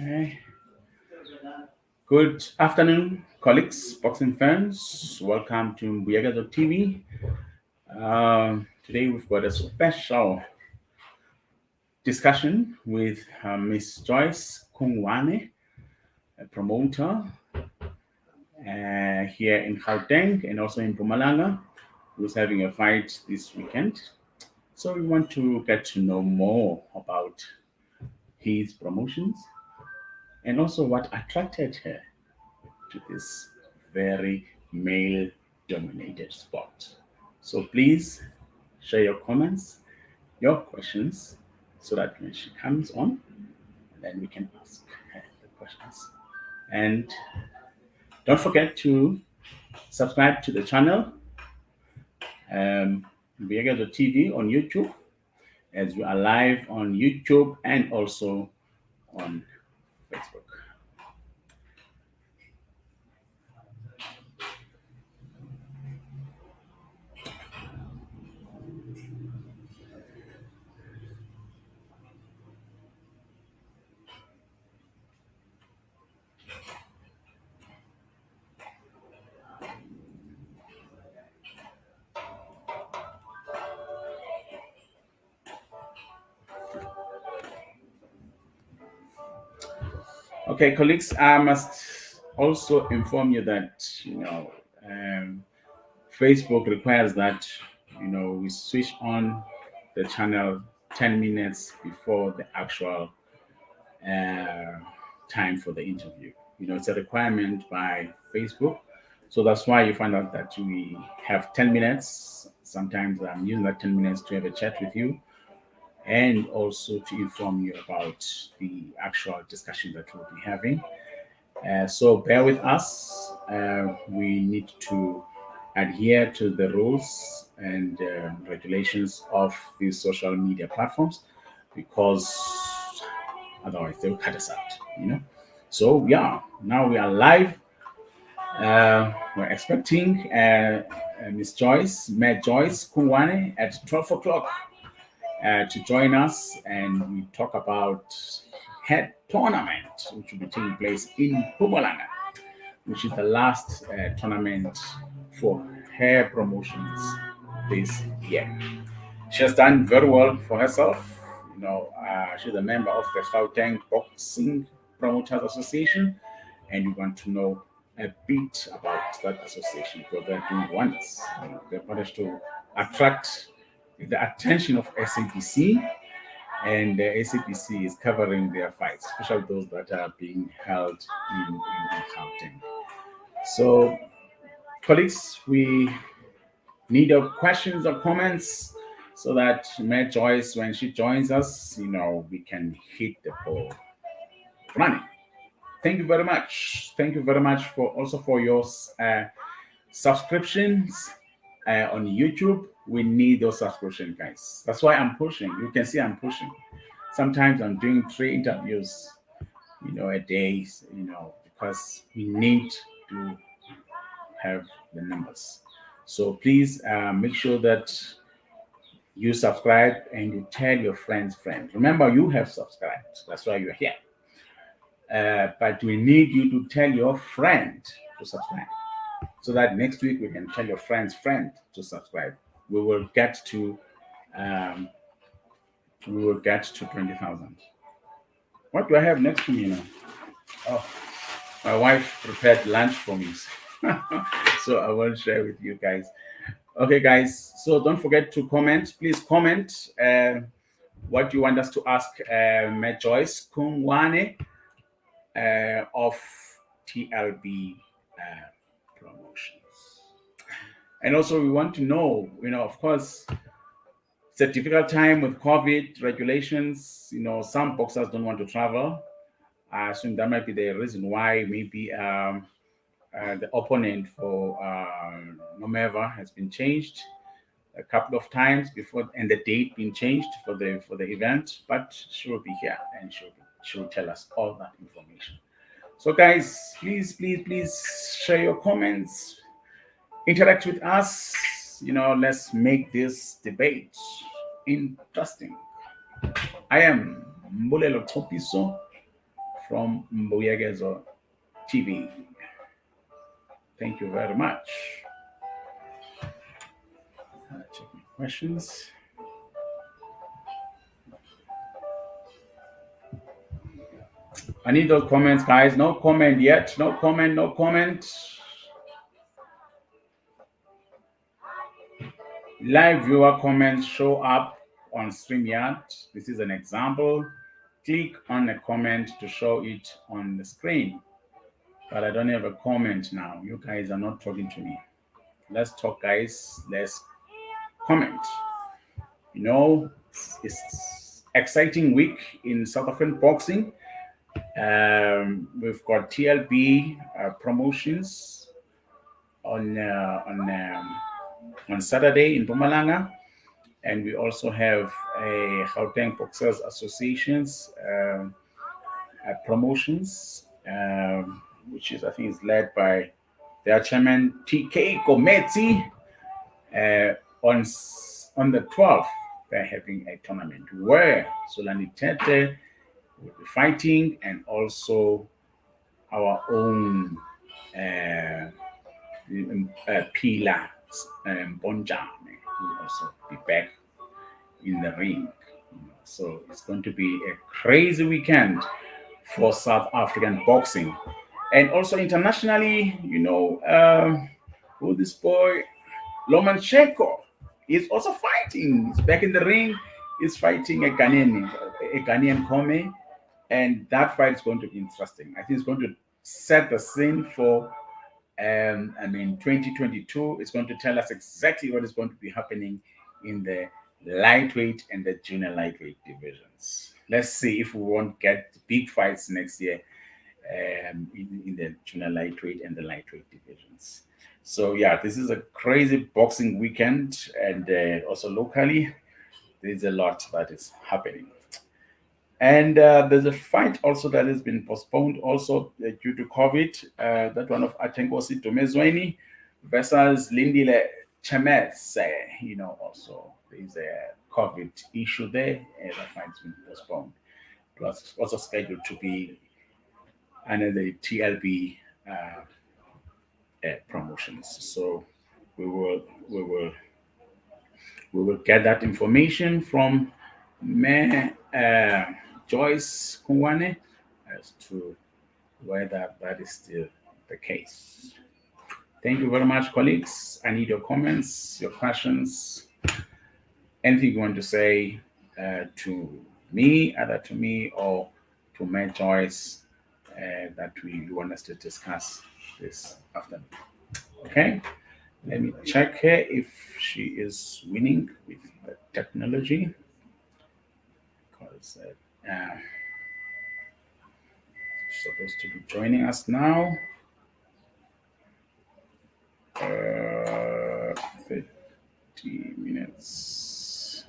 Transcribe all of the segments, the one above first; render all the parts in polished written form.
Okay. Good afternoon, colleagues, boxing fans. Welcome to TV. Today we've got a special discussion with Miss Joyce Kungwane, a promoter here in Gauteng and also in Mpumalanga, who's having a fight this weekend. So we want to get to know more about his promotions and also what attracted her to this very male dominated sport. So please share your comments, your questions, so that when she comes on, then we can ask her the questions. And don't forget to subscribe to the channel, TV on YouTube, as we are live on YouTube and also on Facebook. Okay, colleagues, I must also inform you that Facebook requires that we switch on the channel 10 minutes before the actual uh, time for the interview. It's a requirement by Facebook, so that's why you find out that we have 10 minutes. Sometimes I'm using that 10 minutes to have a chat with you and also to inform you about the actual discussion that we'll be having. So bear with us. We need to adhere to the rules and regulations of these social media platforms because otherwise they'll cut us out. So yeah, now we are live. We're expecting Miss Joyce, Matt Joyce Kungwane at 12 o'clock to join us, and we talk about head tournament, which will be taking place in Mpumalanga, which is the last tournament for her promotions this year. She has done very well for herself. She's a member of the Gauteng Boxing Promoters Association, and we want to know a bit about that association because they're doing wonders. They've managed to attract the attention of SAPC, and the SAPC is covering their fights, especially those that are being held in Gauteng. So, colleagues, we need your questions or comments so that Joyce, when she joins us, we can hit the ball running. Thank you very much. Thank you very much for your subscriptions on YouTube. We need those subscriptions, guys. That's why I'm pushing. You can see I'm pushing. Sometimes I'm doing 3 interviews, a day, because we need to have the numbers. So please make sure that you subscribe and you tell your friends. Remember, you have subscribed. That's why you're here. But we need you to tell your friend to subscribe, so that next week we can tell your friend to subscribe. We will get to 20,000. What do I have next to me now? Oh, my wife prepared lunch for me, so I will share with you guys. Okay, guys. So don't forget to comment. Please comment what you want us to ask Joyce Kungwane of TLB Promotions. And also, we want to know, of course, it's a difficult time with COVID regulations. Some boxers don't want to travel. I assume that might be the reason why maybe the opponent for Nomeva has been changed a couple of times before, and the date been changed for the event. But she will be here, and she will tell us all that information. So, guys, please share your comments, interact with us. Let's make this debate interesting. I am Mbulelo Topiso from Mbuyegezo TV. Thank you very much. Check my questions. I need those comments, guys. No comment yet. No comment. Live viewer comments show up on StreamYard. This is an example. Click on a comment to show it on the screen. But I don't have a comment now. You guys are not talking to me. Let's talk, guys. Let's comment. It's exciting week in South African boxing. We've got TLB promotions on Saturday in Mpumalanga, and we also have a Gauteng Boxers Association's promotions, which I think is led by their chairman TK Kometsi. On the 12th, they're having a tournament where Solani Tete will be fighting, and also our own Pila Bonjane will also be back in the ring. So it's going to be a crazy weekend for South African boxing. And also internationally, who this boy, Lomachenko, is also fighting. He's back in the ring. He's fighting a Ghanaian Kome. And that fight is going to be interesting. I think it's going to set the scene for 2022. It's going to tell us exactly what is going to be happening in the lightweight and the junior lightweight divisions. Let's see if we won't get big fights next year in the junior lightweight and the lightweight divisions. So yeah, this is a crazy boxing weekend, and also locally, there's a lot that is happening. And there's a fight also that has been postponed also due to COVID. That one of Atengosi Tomezweni versus Lindile Chemes. Also there's a COVID issue there. The fight's been postponed. It was also scheduled to be another TLB promotions. So we will get that information from Joyce Kungwane as to whether that is still the case. Thank you very much, colleagues. I need your comments, your questions. Anything you want to say to me, either to me or to my Joyce, that we want us to discuss this afternoon. Okay, let me check here if she is winning with the technology because she's supposed to be joining us now. 30 minutes.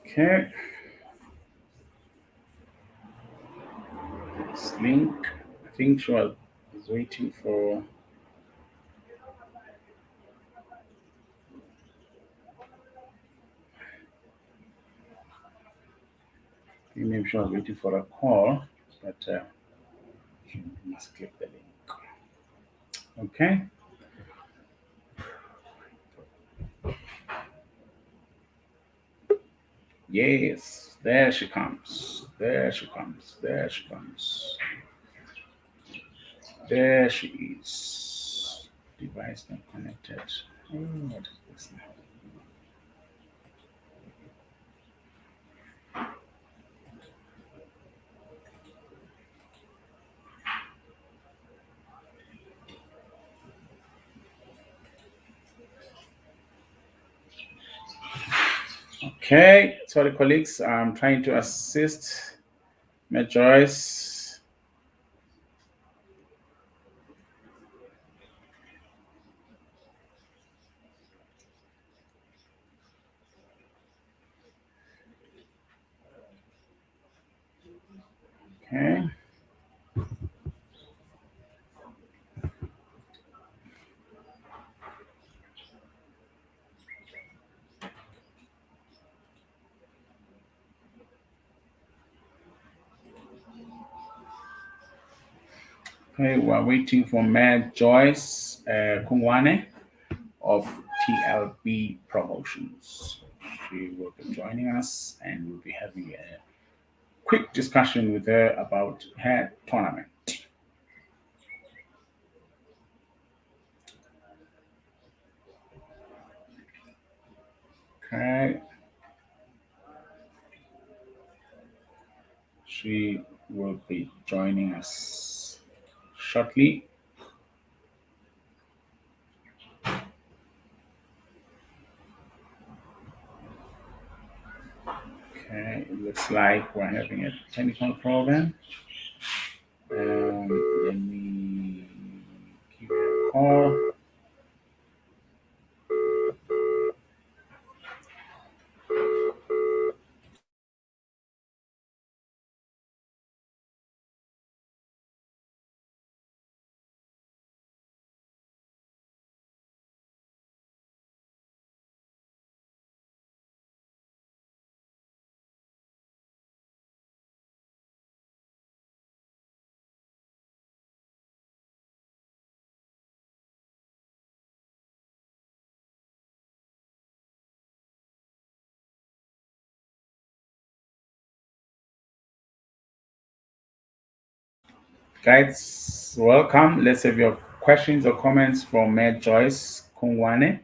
Okay, this link. I think she was waiting for. I think maybe she was waiting for a call, but she must click the link. Okay. Yes, there she comes. There she comes. There she comes. There she is. Device not connected. Oh, what is this now? Okay, sorry, colleagues. I'm trying to assist my Joyce. Okay. Okay, we're waiting for Mad Joyce Kungwane of TLB Promotions. She will be joining us and we'll be having a quick discussion with her about her tournament. Okay, she will be joining us shortly. Okay, it looks like we're having a technical problem. Let me give her a call. Guys, welcome. Let's have your questions or comments from Mayor Joyce Kungwane.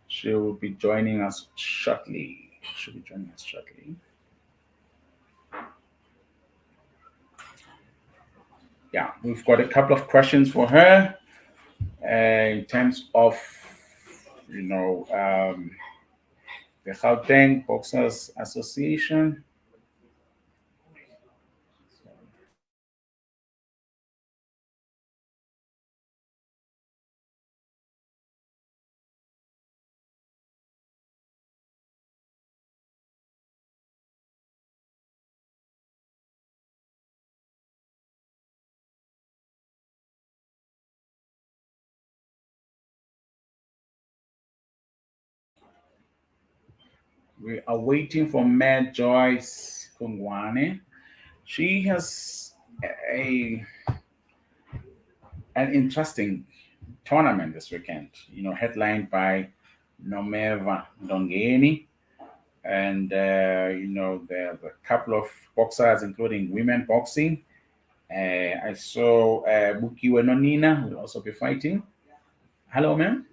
She will be joining us shortly. She'll be joining us shortly. Yeah, we've got a couple of questions for her in terms of, you know, the Gauteng Boxers Association. We are waiting for Mayor Joyce Kungwane. She has a an interesting tournament this weekend, headlined by Nomeva Ndongeni. And, there's a couple of boxers, including women boxing. I saw Buki Wenonina will also be fighting. Hello, ma'am.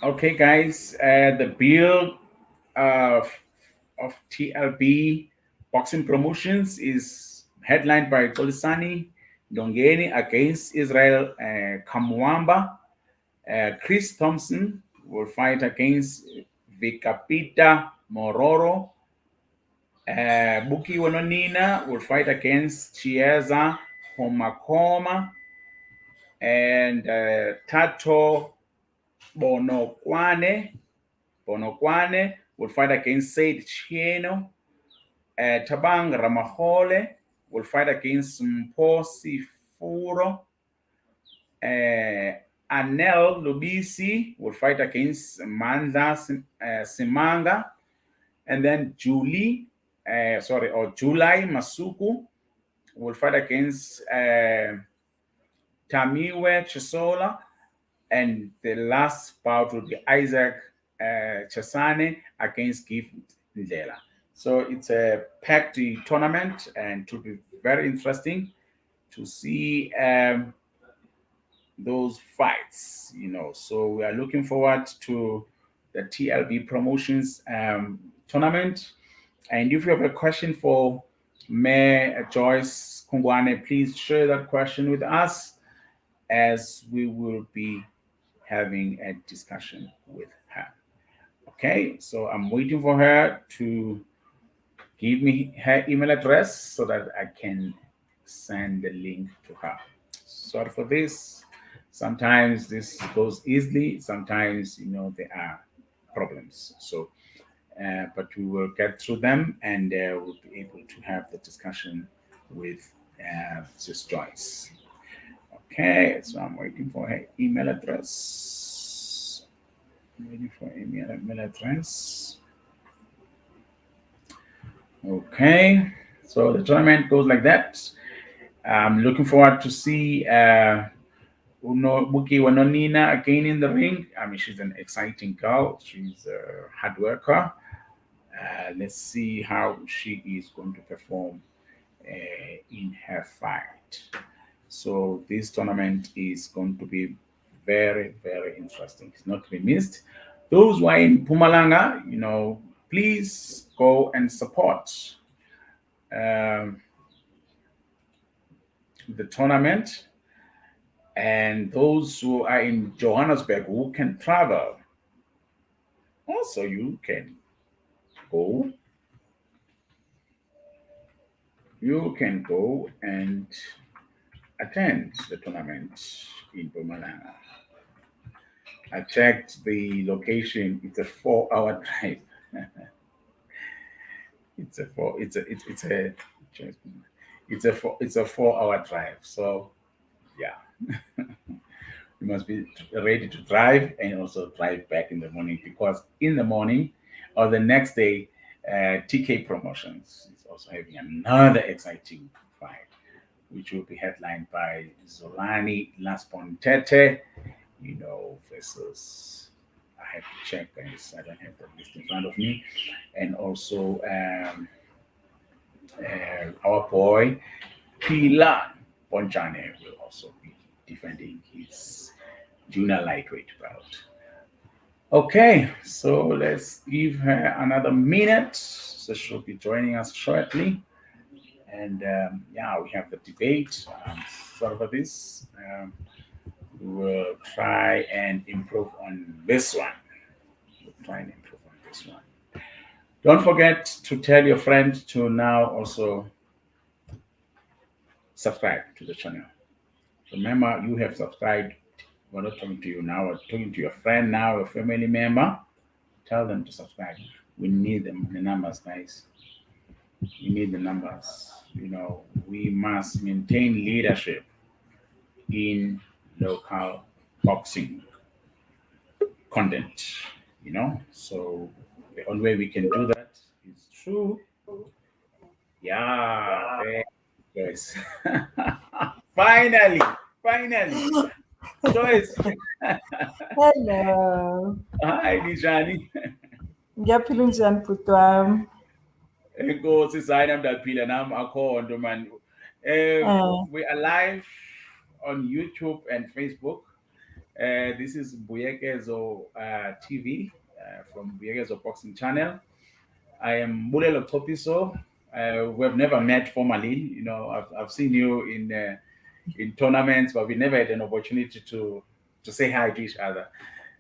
Okay, guys. The bill of TLB Boxing Promotions is headlined by Xolisani Ndongeni against Israel Kamwamba. Chris Thompson will fight against Vikapita Mororo. Buki Wanonina will fight against Chieza Homakoma. And Tato Bonokwane will fight against Said Chieno. Tabang Ramahole will fight against Mposi Furo. Anel Lubisi will fight against Manda Simanga. And then July Masuku will fight against Tamiwe Chisola. And the last bout will be Isaac Chasane against Gift Ndela. So it's a packed tournament and it will be very interesting to see those fights, So we are looking forward to the TLB Promotions tournament. And if you have a question for Mayor Joyce Kungwane, please share that question with us as we will be having a discussion with her. Okay, so I'm waiting for her to give me her email address so that I can send the link to her. Sorry for this. Sometimes this goes easily, sometimes, there are problems. So, but we will get through them and we'll be able to have the discussion with Sis Joyce. Okay, so I'm waiting for her email address. I'm waiting for email address. Okay, so the tournament goes like that. I'm looking forward to see Buki Wanonina again in the ring. I mean, she's an exciting girl. She's a hard worker. Let's see how she is going to perform in her fight. So this tournament is going to be very, very interesting. It's not to be missed. Those who are in Pumalanga, please go and support um, the tournament. And those who are in Johannesburg who can travel, also you can go. You can go and attend the tournament in Pumalanga. I checked the location. It's a 4 hour drive. It's a four. It's a 4 hour drive. So yeah, you must be ready to drive and also drive back in the morning, because in the morning or the next day, TK Promotions is also having another exciting fight, which will be headlined by Zolani Laspontete, versus. I have to check, guys. I don't have the list in front of me, and also our boy Pilan Ponchane will also be defending his junior lightweight belt. Okay, so let's give her another minute. So she'll be joining us shortly. And yeah, we have the debate. Sort of this. We'll try and improve on this one. Don't forget to tell your friend to now also subscribe to the channel. Remember, you have subscribed. We're not talking to you now. We're talking to your friend now, your family member. Tell them to subscribe. We need the numbers, guys. We need the numbers. We must maintain leadership in local boxing content. So the only way we can do that is through, yeah, Joyce. Finally, Joyce. Hello. Hi, Nijani. Ngiyaphila unjani bhuti wami? Enkosi sayina mdaphila nami akhona man. We are live on YouTube and Facebook. This is Buyekezo TV from Buyekezo Boxing Channel. I am Mulelo Topiso. We have never met formally. I've seen you in tournaments, but we never had an opportunity to say hi to each other.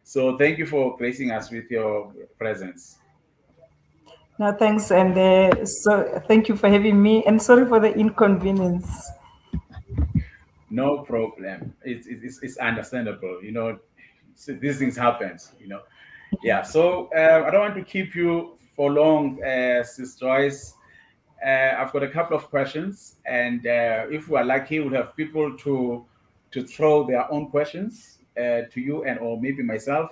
So thank you for gracing us with your presence. No, thanks, and so thank you for having me, and sorry for the inconvenience. No problem. It's understandable. These things happens. Yeah. So I don't want to keep you for long, Sis Joyce. I've got a couple of questions, and if we are lucky, we'll have people to throw their own questions to you and or maybe myself.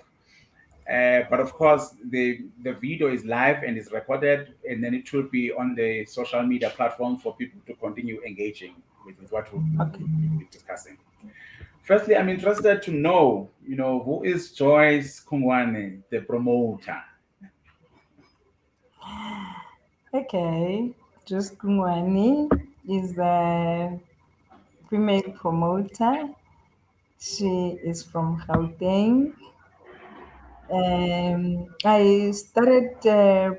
But of course, the video is live and is recorded, and then it will be on the social media platform for people to continue engaging with what we'll be discussing. Firstly, I'm interested to know, who is Joyce Kungwane, the promoter? Okay, Joyce Kungwane is a female promoter. She is from Gauteng. I started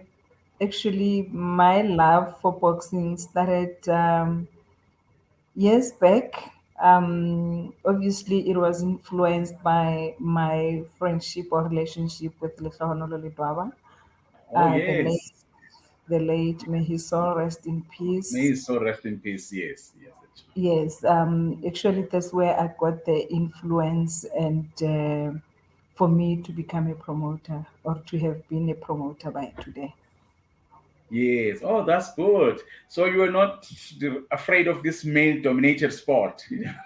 actually my love for boxing started years back. Obviously, it was influenced by my friendship or relationship with Letlhahonolole Baba, Oh, the late, yes. may his soul rest in May peace. his soul rest in peace. Yes, yes. Yes, actually, that's where I got the influence and for me to become a promoter or to have been a promoter by today. Yes. Oh, that's good. So you are not afraid of this male-dominated sport,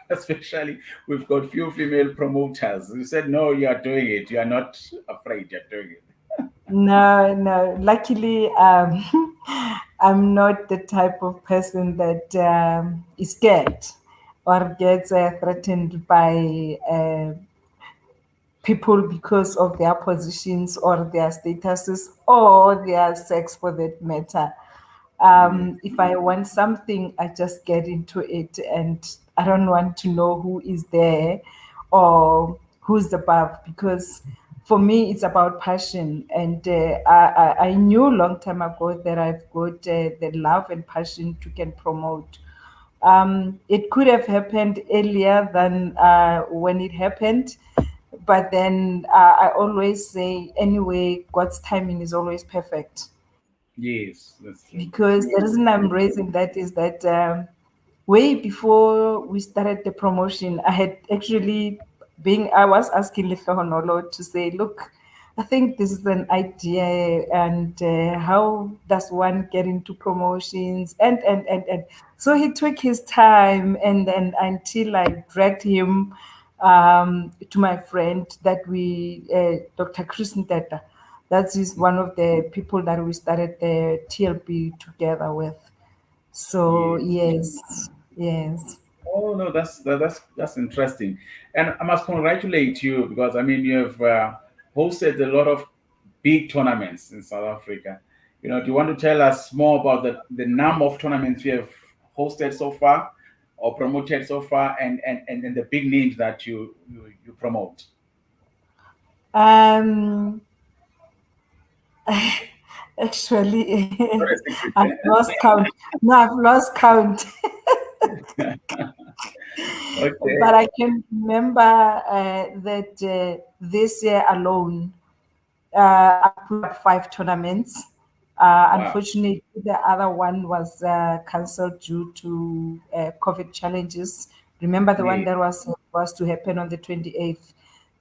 especially we've got few female promoters. You said no, you are doing it. You are not afraid. You're doing it. No, no. Luckily, I'm not the type of person that is scared or gets threatened by people because of their positions or their statuses or their sex for that matter. Yes. If I want something, I just get into it and I don't want to know who is there or who's above, because for me it's about passion. And I knew a long time ago that I've got the love and passion to can promote. It could have happened earlier than when it happened, but then I always say, anyway, God's timing is always perfect. Yes, that's true. Because the reason I'm raising that is that way before we started the promotion, I had actually I was asking Lehlohonolo to say, look, I think this is an idea, and how does one get into promotions? And so he took his time, and then until I dragged him to my friend that Dr. Chris Nteta. That is one of the people that we started the TLB together with. So Yes. yes, yes. Oh no, that's interesting, and I must congratulate you because I mean you have hosted a lot of big tournaments in South Africa. Do you want to tell us more about the number of tournaments you have hosted so far, or promoted so far, and the big names that you promote? Um, Actually, Not a secret, I've lost count. No, I've lost count. eh? But Okay. I can remember that this year alone, I put up 5 tournaments. Wow. Unfortunately, the other one was cancelled due to COVID challenges. Remember the one Yeah. that was to happen on the 28th.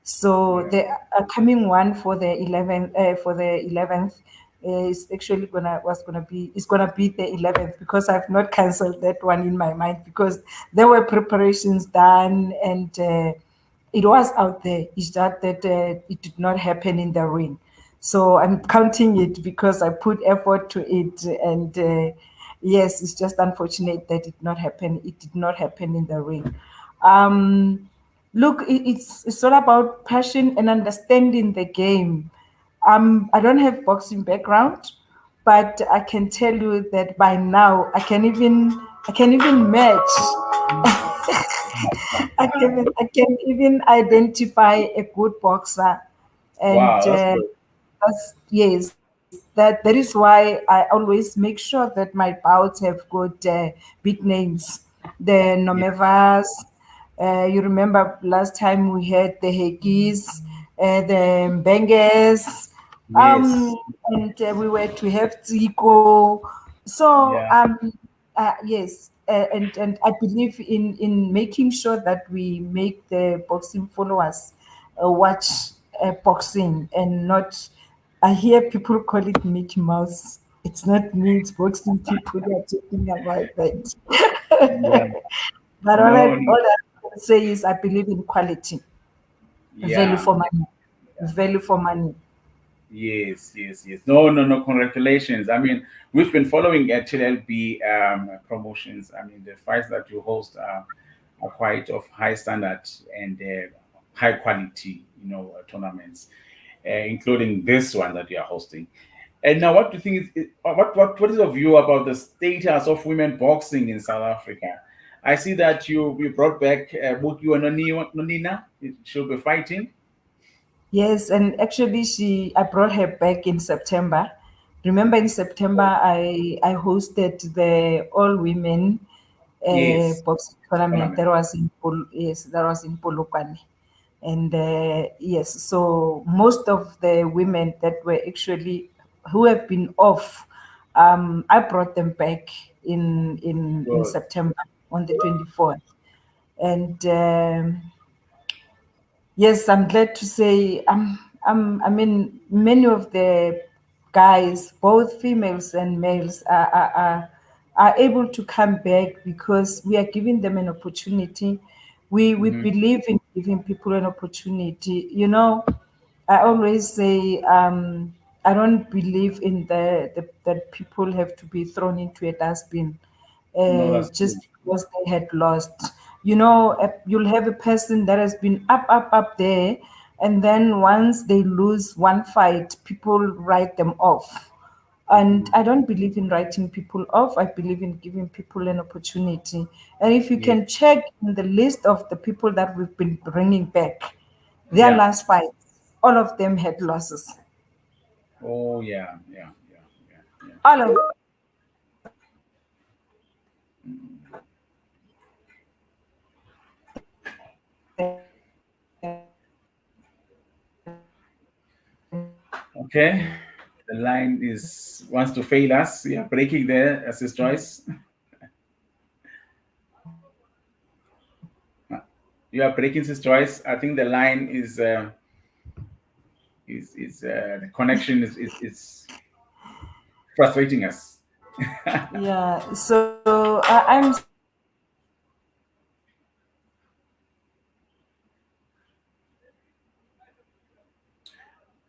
So Yeah. the coming one for the 11th is actually gonna be the 11th, because I've not cancelled that one in my mind, because there were preparations done, and it was out there. It's just that it did not happen in the ring. So I'm counting it because I put effort to it, and yes, it's just unfortunate that it not happen. It did not happen in the ring. Um, Look, it's all about passion and understanding the game. I don't have boxing background, but I can tell you that by now I can even match. I can even identify a good boxer, and Wow, that's good. that is why I always make sure that my bouts have got big names. The Yeah. Nomevas, you remember last time we had the Hegis, the Benges, Yes. and we were to have Ziko. So Yeah. yes, and I believe in making sure that we make the boxing followers watch boxing, and not. I hear people call it Mickey Mouse. It's not me, it's boxing people who are talking about that. Yeah. But No, no. all I can say is I believe in quality, value Yeah. for money, value for money. Yes, yes, yes. No, no, no. Congratulations. I mean, we've been following at TLB promotions. I mean, the fights that you host are quite of high standard and high quality, tournaments, including this one that you are hosting. And now, what do you think what is your view about the status of women boxing in South Africa? I see that you brought back Buki Nonina. She'll be fighting. Yes, and actually, I brought her back in September. Remember, in September, I hosted the all women Yes, boxing tournament tournament. that was that was in Polokwane. And yes, so most of the women that were actually who have been off, I brought them back in Good. September on the 24th. And yes, I'm glad to say I mean, many of the guys, both females and males, are able to come back because we are giving them an opportunity. We Hmm. believe in giving people an opportunity. I always say I don't believe in that people have to be thrown into a dustbin No, that's just good. because they had lost. You'll have a person that has been up there, and then once they lose one fight, people write them off. And Hmm. I don't believe in writing people off. I believe in giving people an opportunity. And if you Yes. can check in the list of the people that we've been bringing back, Their Yeah. last fights, all of them had losses. Oh, yeah, yeah, yeah, yeah, yeah. All of Okay. The line is wants to fail us. Yeah, breaking there, Assist Joyce. You are breaking, Sis Joyce. I think the line the connection is frustrating us. yeah. So I'm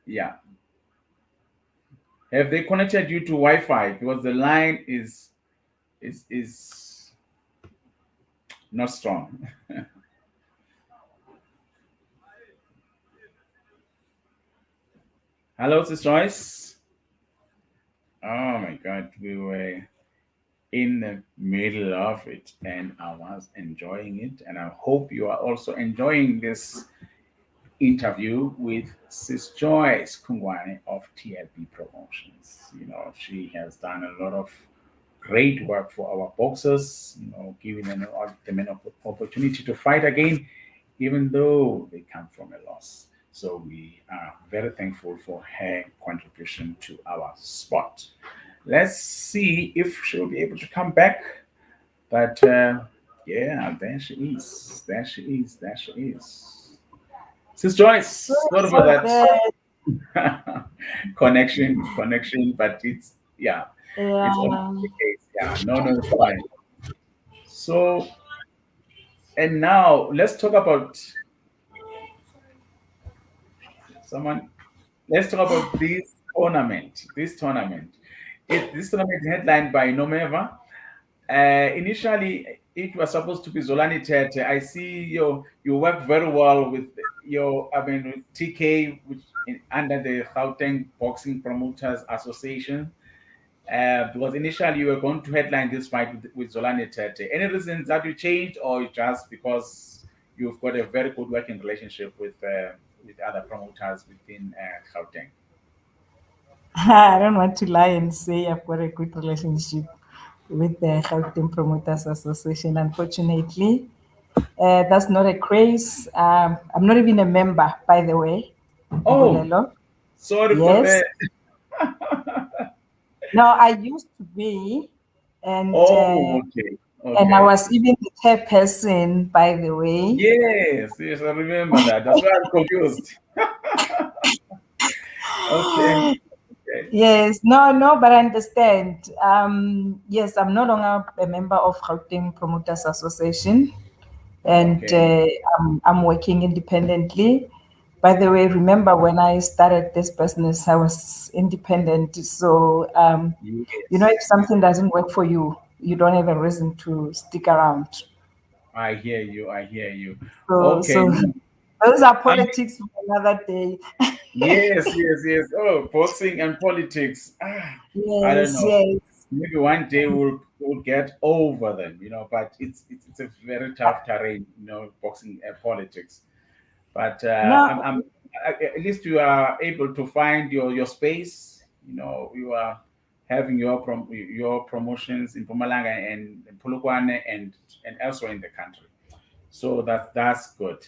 Yeah. Have they connected you to Wi-Fi? Because the line is not strong. Hello, Sis Joyce. Oh my God, we were in the middle of it, and I was enjoying it, and I hope you are also enjoying this interview with Sis Joyce Kungwane of TLB Promotions. She has done a lot of great work for our boxers, giving them an opportunity to fight again, even though they come from a loss. So we are very thankful for her contribution to our sport. Let's see if she'll be able to come back. But yeah, there she is. There she is. There she is. Sis Joyce, sorry sorry about for that. that. connection, but it's always Yeah. the case. Yeah, no, no, it's fine. So, and now let's talk about someone. Let's talk about this tournament. This tournament is headlined by Nomeva. Initially, it was supposed to be Zolani Tete. I see you work very well with with TK, which under the Gauteng Boxing Promoters Association. Because initially you were going to headline this fight with Zolani Tete. Any reasons that you changed, or just because you've got a very good working relationship with other promoters within Gauteng? I don't want to lie and say I've got a good relationship with the Gauteng Promoters Association. Unfortunately, that's not a craze. I'm not even a member, by the way, Oh, Mbulelo. sorry for Yes. that. No, I used to be, and Oh, okay, and I okay. was even the chairperson, by the way. Yes, yes, I remember that. That's why I'm confused. Okay, okay, Yes, no, no, but I understand. Yes, I'm no longer a member of Gauteng Promoters Association, and okay. I'm working independently. By the way, remember when I started this business, I was independent. So, if Yes, yes. something doesn't work for you, you don't have a reason to stick around. I hear you. I hear you. Okay. So No. those are I politics for another day. Yes, yes, yes. Oh, boxing and politics. I don't Yes, know. yes. Maybe one day we'll get over them, but it's a very tough terrain, boxing and politics. But No, at least you are able to find your space. You are having your promotions in Pumalanga and in Polokwane and elsewhere in the country. So that's good.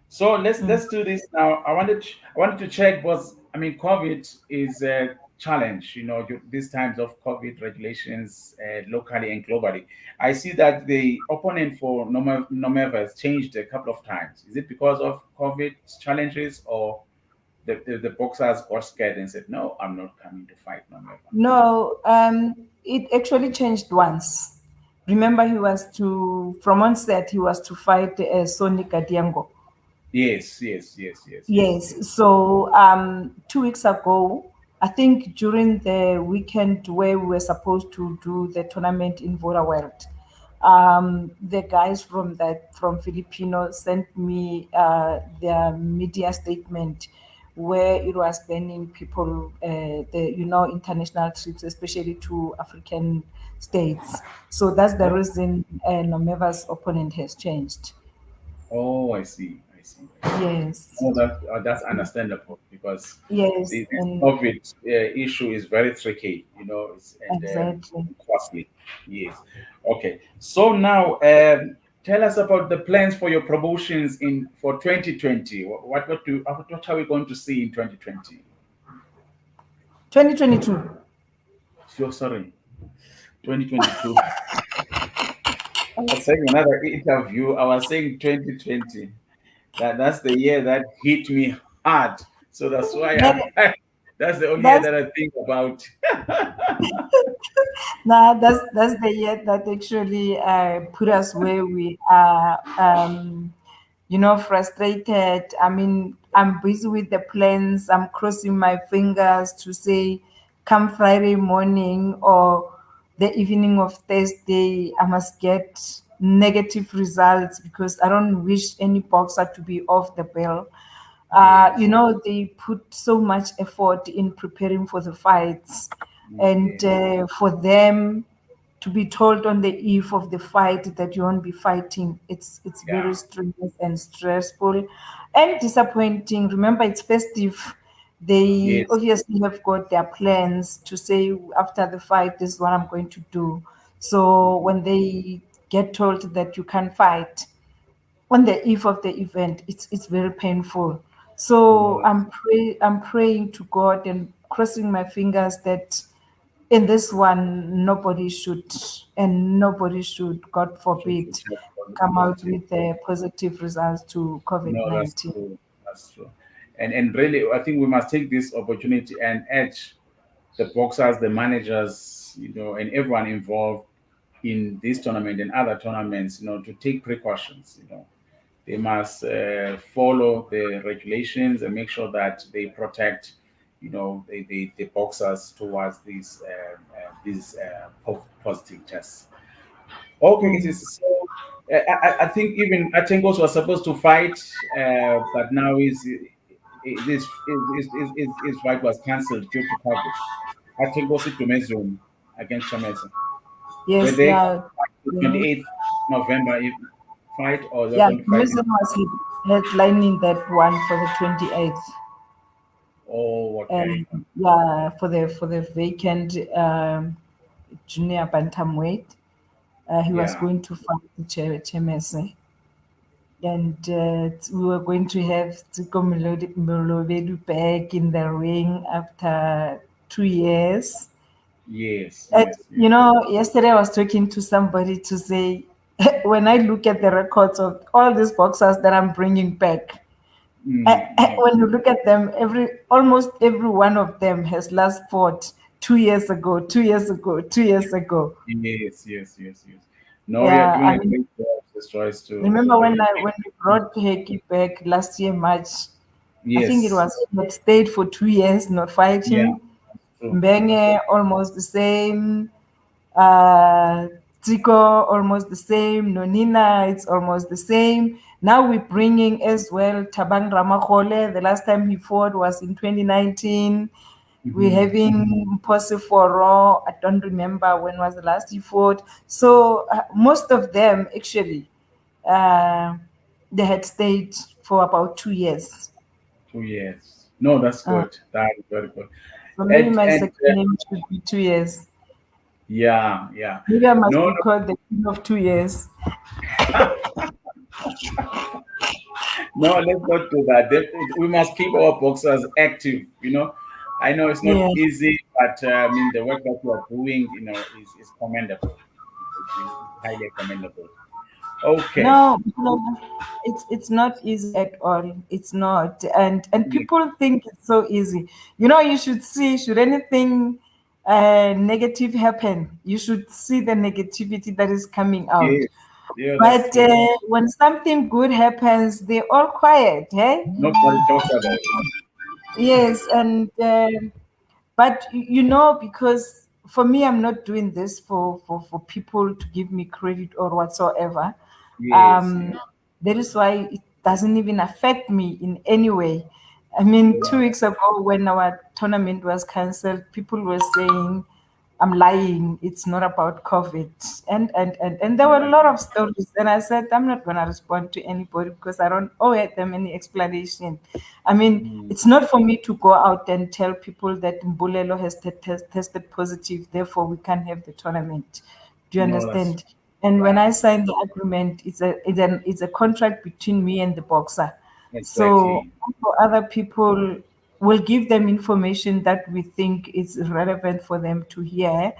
So let's do this now. I wanted to check, was I mean, COVID is a challenge. These times of COVID regulations, locally and globally. I see that the opponent for Nomeva has changed a couple of times. Is it because of COVID challenges, or the boxers got scared and said, "No, I'm not coming to fight Nomeva"? no, it actually changed once. Remember, from onset, he was to fight Sonny Kadiango. Yes, yes, yes, yes, yes, yes. Yes. So 2 weeks ago, I think during the weekend where we were supposed to do the tournament in Vora World, the guys from Filipino sent me their media statement where it was banning people, international trips, especially to African states. So that's the Oh, reason Nomeva's opponent has changed. oh, I see. I see. I see. Yes, No, that's understandable because yes, this and COVID issue is very tricky, and exactly. costly. Yes. Okay. So now, tell us about the plans for your promotions in for 2020. What are we going to see in 2020? 2022. So sorry, 2022. I was saying another interview. I was saying 2020. That's the year that hit me hard. So that's why That, that's the only year that's that I think about. Nah, that's the year that actually put us where we are. Frustrated. I mean, I'm busy with the plans. I'm crossing my fingers to say, come Friday morning or the evening of Thursday, I must get negative results because I don't wish any boxer to be off the bill. Yes, They put so much effort in preparing for the fights, and yes, for them to be told on the eve of the fight that you won't be fighting, it's very yeah, strenuous and stressful and disappointing. Remember, it's festive. They yes, obviously have got their plans to say after the fight, this is what I'm going to do. So mhm, when they get told that you can't fight on the eve of the event, it's very painful. no, So I'm praying to God and crossing my fingers that in this one nobody should, God forbid, should have come out positive. with positive results to No, that's COVID-19. true. That's true. And really, I think we must take this opportunity and urge the boxers, the managers, and everyone involved in this tournament and other tournaments, to take precautions. They must follow the regulations and make sure that they protect, the boxers towards these positive tests. Okay, it Mm. is so. I think even Atengos was supposed to fight, but now his fight was cancelled due to COVID. Atengos Dumezum against Chamesa. Were Yes, they going yeah. to fight the Yeah, 28th November fight, or they're yeah, going to fight in? Museum was headlining that one for the 28th. Oh, okay. And yeah, for the vacant junior bantamweight, he was Yeah. going to fight the Chemese. And we were going to have Tsiko Molobedu back in the ring after 2 years. Yes. And, Yes. Yes. yesterday I was talking to somebody to say, when I look at the records of all these boxers that I'm bringing back, Mm. when you look at them, almost every one of them has last fought 2 years ago, 2 years ago, 2 years ago. Yes. Yes. Yes. Yes. No, you're Yeah, doing I a mean, great job, this choice to remember when really. we brought Heki back last year March? I think it Yes. was he had stayed for 2 years not Yeah. fighting. True. Mbenge almost the same. Uh, Tiko almost the same. Nonina, it's almost the same. Now we're bringing as well Tabang Ramakole. The last time he fought was in 2019. We're Hmm. having Mposi Foro. I don't remember when was the last he fought. So most of them actually, uh, they had stayed for about 2 years. 2 years. No, that's Uh, good. That is very good. so maybe And my and second name should be 2 years. yeah, yeah. Maybe I must No, be called the Queen of 2 years. no, let's not do that. We must keep our boxers active. I know it's not Yeah. easy, but I mean the work that you are doing, is commendable. It's highly commendable. Okay. No, it's not easy at all. It's not, and Yes, people think it's so easy. You should see, should anything negative happen, you should see the negativity that is coming out. yes. Yeah, that's But true. when something good happens, they're all quiet. Hey, Nobody talks about it. yes, and but because for me, I'm not doing this for people to give me credit or whatsoever. Yes, yes. um that is why it doesn't even affect me in any way. I mean, Wow. 2 weeks ago when our tournament was cancelled, people were saying, I'm lying. It's not about COVID. And there were a lot of Exactly. stories. And I said, I'm not gonna respond to anybody because I don't owe them any explanation. I mean, Mm, it's not for me to go out and tell people that Mbulelo has tested positive, therefore we can't have the tournament. Do you no, that's understand? And when right. I signed the agreement, it's a contract between me and the boxer. So Exactly. for other people, we'll give them information that we think is relevant for them to hear,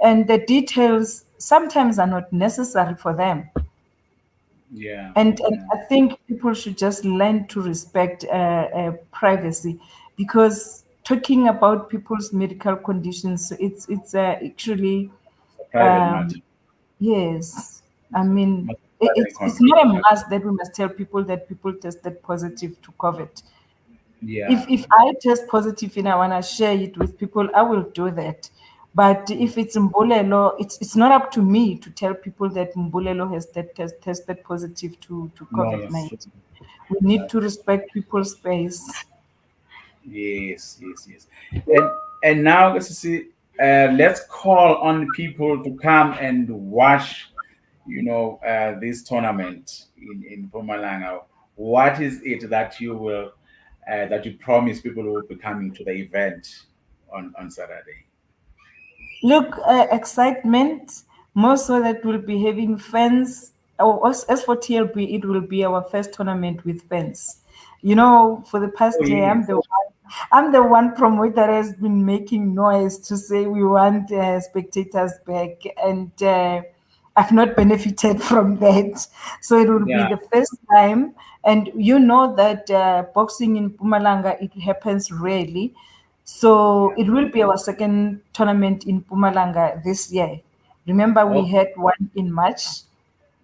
and the details sometimes are not necessary for them. Yeah, And yeah. I think people should just learn to respect privacy, because talking about people's medical conditions, it's actually It's a private matter. um, yes. I mean, Matter of private and it's not a confidential. must that we must tell people that people tested positive to COVID. Yeah. If I test positive and I want to share it with people, I will do that. But Mm. if it's Mbulelo, it's not up to me to tell people that Mbulelo has tested positive to No, COVID that's true. 19. We need to That's true. respect people's space. Yes, yes, yes. And and now let's see. Let's call on people to come and watch. This tournament in Pumalanga. What is it that you promise people who will be coming to the event on Saturday? Look, excitement, more so that we'll be having fans. Oh, as for TLB, it will be our first tournament with fans. You know, for the Oh past year, yes, I'm the one promoter that has been making noise to say we want spectators back, and I've not benefited from that. So it will be yeah. the first time, and you know that boxing in Pumalanga, it happens rarely. So Yeah. it will be our second tournament in Pumalanga this year. Remember, we Okay. had one in March,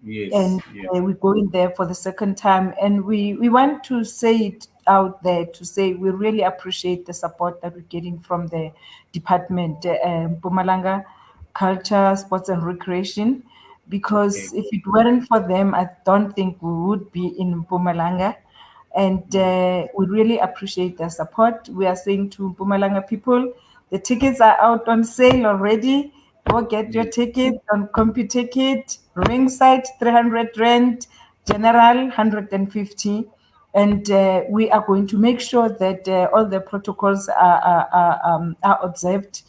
and Yes. Yes. we're going there for the second time, and we want to say it out there to say we really appreciate the support that we're getting from the department, Pumalanga Culture, Sports and Recreation, Okay. because if it weren't for them, I don't think we would be in Pumalanga. And Mm. we really appreciate their support. We are saying to Pumalanga people, the tickets are out on sale already. Go get your Yes. ticket on CompuTicket, ringside 300 rand, general 150. And we are going to make sure that all the protocols are observed.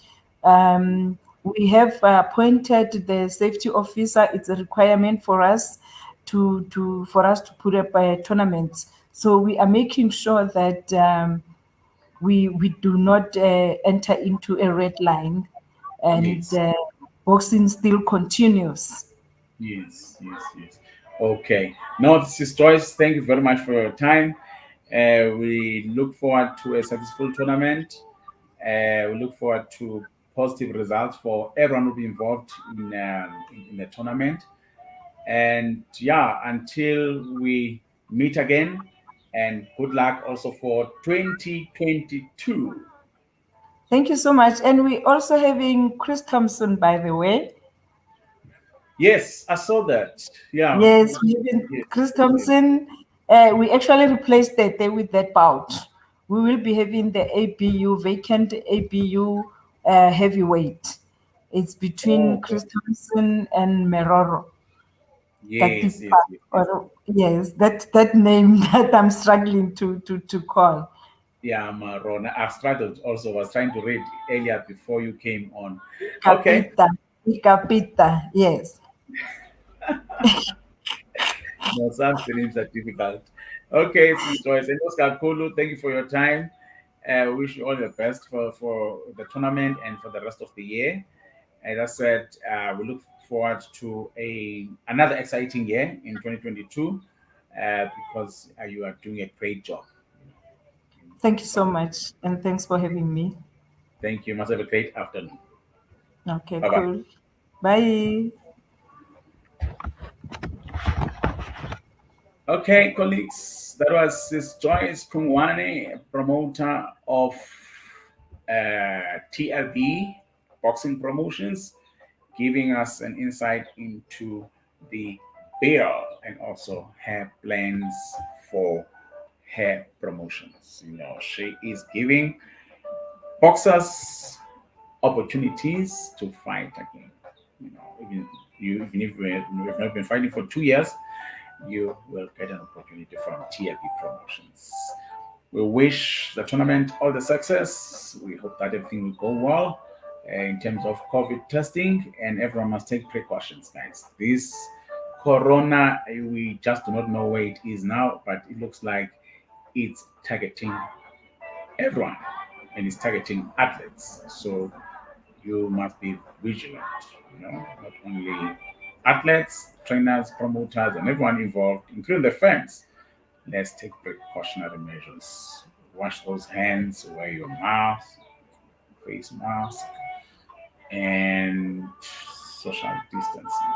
We have appointed the safety officer. It's a requirement for us to put up tournaments. So we are making sure that we do not enter into a red line, and Yes. boxing still continues. Yes. Yes. Yes. Okay. No, this is Joyce. Thank you very much for your time. We look forward to a successful tournament. We look forward to positive results for everyone who will be involved in the tournament. And yeah, until we meet again, and good luck also for 2022. Thank you so much. And we also having Chris Thompson, by the way. Yes, I saw that. Yeah. Yes, we having Yes. Chris Yes. Thompson. We actually replaced Tete with that bout. We will be having the ABU vacant ABU heavyweight. It's between Oh, Chris Thompson and Meroro. yes, Katipa, yes, yes, yes. or yes, that name that I'm struggling to call. Yeah, Marona. I struggled also. Was trying to read earlier before you came on. Okay. Capita, Capita, yes. No, some names are difficult. Okay, this is Joyce. And Oscar Kulu, thank you for your time. Wish you all the best for the tournament and for the rest of the year. As I said, we look forward to another exciting year in 2022 because you are doing a great job. Thank you so Okay. much, and thanks for having me. Thank you. Must have a great afternoon. Okay, Bye bye. cool. Bye. Okay, colleagues, that was this Joyce Kungwane, promoter of TLB Boxing Promotions, giving us an insight into the bill and also her plans for her promotions. She is giving boxers opportunities to fight again. Even if you've not been fighting for 2 years, you will get an opportunity from TLB Promotions. We wish the tournament all the success. We hope that everything will go well in terms of COVID testing, and everyone must take precautions, guys. This corona, we just do not know where it is now, but it looks like it's targeting everyone and it's targeting athletes. So you must be vigilant, not only athletes, trainers, promoters, and everyone involved, including the fans. Let's take precautionary measures. Wash those hands, wear your mask, face mask, and social distancing.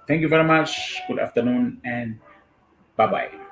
Thank you very much. Good afternoon and bye bye.